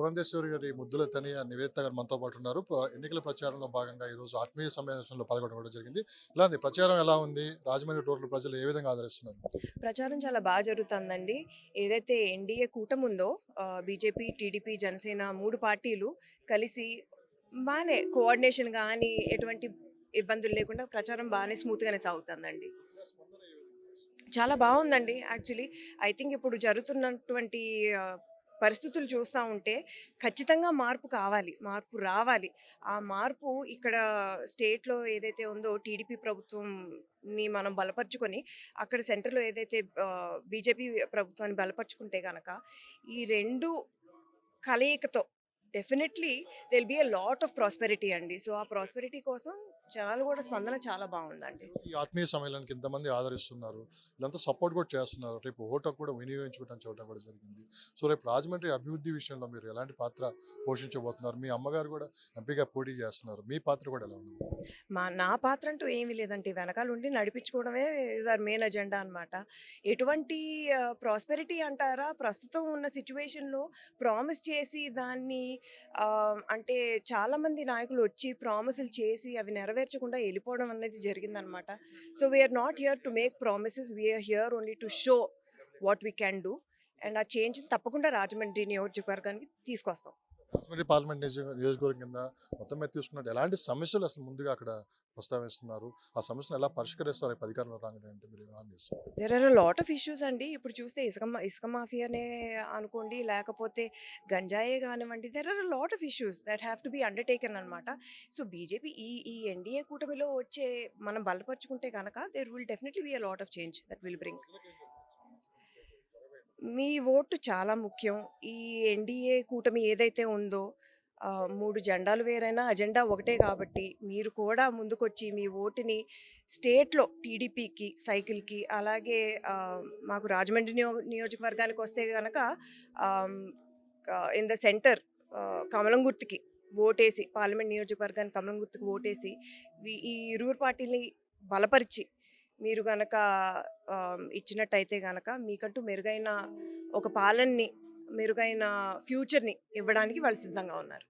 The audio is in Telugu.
పురంధేశ్వరి గారి ముద్దుల తనయ నివేదిత గారు మనతో పాటు ఉన్నారు. ఎన్నికల ప్రచారంలో భాగంగా ఈరోజు ఆత్మీయ సమావేశంలో పాల్గొనడం జరిగింది. ఇలా ఉంది ప్రచారం ఎలా ఉంది? రాజమండ్రి టోటల్ ప్రజలు ఏ విధంగా ఆదరిస్తున్నారు? ప్రచారం చాలా బాగా జరుగుతుందండి. ఏదైతే ఎన్‌డీఏ కూటమి ఉందో బీజేపీ, టీడీపీ, జనసేన 3 పార్టీలు కలిసి బానే కోఆర్డినేషన్ గాని, ఎటువంటి ఇబ్బందులు లేకుండా ప్రచారం బానే స్మూత్‌గానే సాగుతుందండి. చాలా బావుందండి యాక్చువల్లీ. ఐ థింక్ ఇప్పుడు జరుగుతున్నటువంటి పరిస్థితులు చూస్తా ఉంటే ఖచ్చితంగా మార్పు కావాలి. మార్పు రావాలి. ఆ మార్పు ఇక్కడ స్టేట్‌లో ఏదైతే ఉందో టీడీపీ ప్రభుత్వంని మనం బలపరుచుకొని, అక్కడ సెంటర్‌లో ఏదైతే బీజేపీ ప్రభుత్వాన్ని బలపరుచుకుంటే గనక, ఈ 2 కలయికతో definitely they will be a lot of prosperity అండి. సో, ఆ ప్రాస్పెరిటీ కోసం జనాలు గూడా స్పందన చాలా బావుందండి. ఈ ఆత్మీయ సమ్మేళనానికి ఇంతమంది ఆదరిస్తున్నారు. ఇదంతా సపోర్ట్ కూడా చేస్తున్నారు. రేపు ఓటు హక్కు కూడా వినియోగించుకోవడం చూడడం కూడా జరిగింది. సో, రేపు రాజమండ్రి అభివృద్ధి విషయంలో మీరు ఎలాంటి పాత్ర పోషించబోతున్నారు? మీ అమ్మగారు కూడా ఎంపీగా పోటీ చేస్తున్నారు. మీ పాత్ర కూడా ఎలా ఉంది? నా పాత్ర అంటూ ఏమీ లేదండి. వెనకాలుండి నడిపించుకోవడమే ఈజ్ అవర్ మెయిన్ అజెండా అనమాట. ఎటువంటి ప్రాస్పెరిటీ అంటారా? ప్రస్తుతం ఉన్న సిట్యుయేషన్‌లో ప్రామిస్ చేసి దాన్ని అంటే చాలామంది నాయకులు వచ్చి ప్రామిసులు చేసి అవి నెరవేర్చకుండా ఎళ్ళిపోవడం అనేది జరిగిందనమాట. So, we are not here to make promises. We are here only to show what we can do. And ఆ చేంజ్‌ని తప్పకుండా రాజమండ్రి నియోజకవర్గానికి తీసుకొస్తాం. రాజమండ్రి పార్లమెంట్ నియోజకవర్గం కింద మొత్తం మీద చూసుకున్నట్టు ఎలాంటి సమస్యలు అసలు ముందుగా అక్కడ ప్రస్తావిస్తున్నారు? ఆ సమస్యను ఎలా పరిష్కరిస్తారు రేపు అధికారంలో రాగానే అంటే మీరు ఎలా చేస్తారు? There are a lot of issues అండి. ఇప్పుడు చూస్తే ఇసుక మాఫియానే అనుకోండి, లేకపోతే గంజాయే గానివ్వండి, there are a lot of issues that have to be undertaken అనమాట. సో, బీజేపీ ఈ ఈ ఎన్‌డీఏ కూటమిలో వచ్చే మనం బలపరుచుకుంటే గనక there will definitely be a lot of change that will bring. మీ ఓటు చాలా ముఖ్యం. ఈ ఎన్‌డీఏ కూటమి ఏదైతే ఉందో 3 జెండాలు వేరైనా అజెండా ఒకటే కాబట్టి మీరు కూడా ముందుకొచ్చి మీ ఓటుని స్టేట్‌లో టీడీపీకి, సైకిల్‌కి అలాగే మాకు రాజమండ్రి నియోజకవర్గానికొస్తే గనక ఆహ్, ఇన్ ద సెంటర్ కమలం గుర్తుకి ఓటేసి పార్లమెంట్ నియోజకవర్గానికి కమలం గుర్తుకి ఓటేసి ఈ ఇరువురు పార్టీలని బలపరిచి మీరు గనక ఇచ్చినట్టయితే గనక మీకంటూ మెరుగైన ఒక పాలనని, మెరుగైన ఫ్యూచర్‌ని ఇవ్వడానికి వాళ్ళు సిద్ధంగా ఉన్నారు.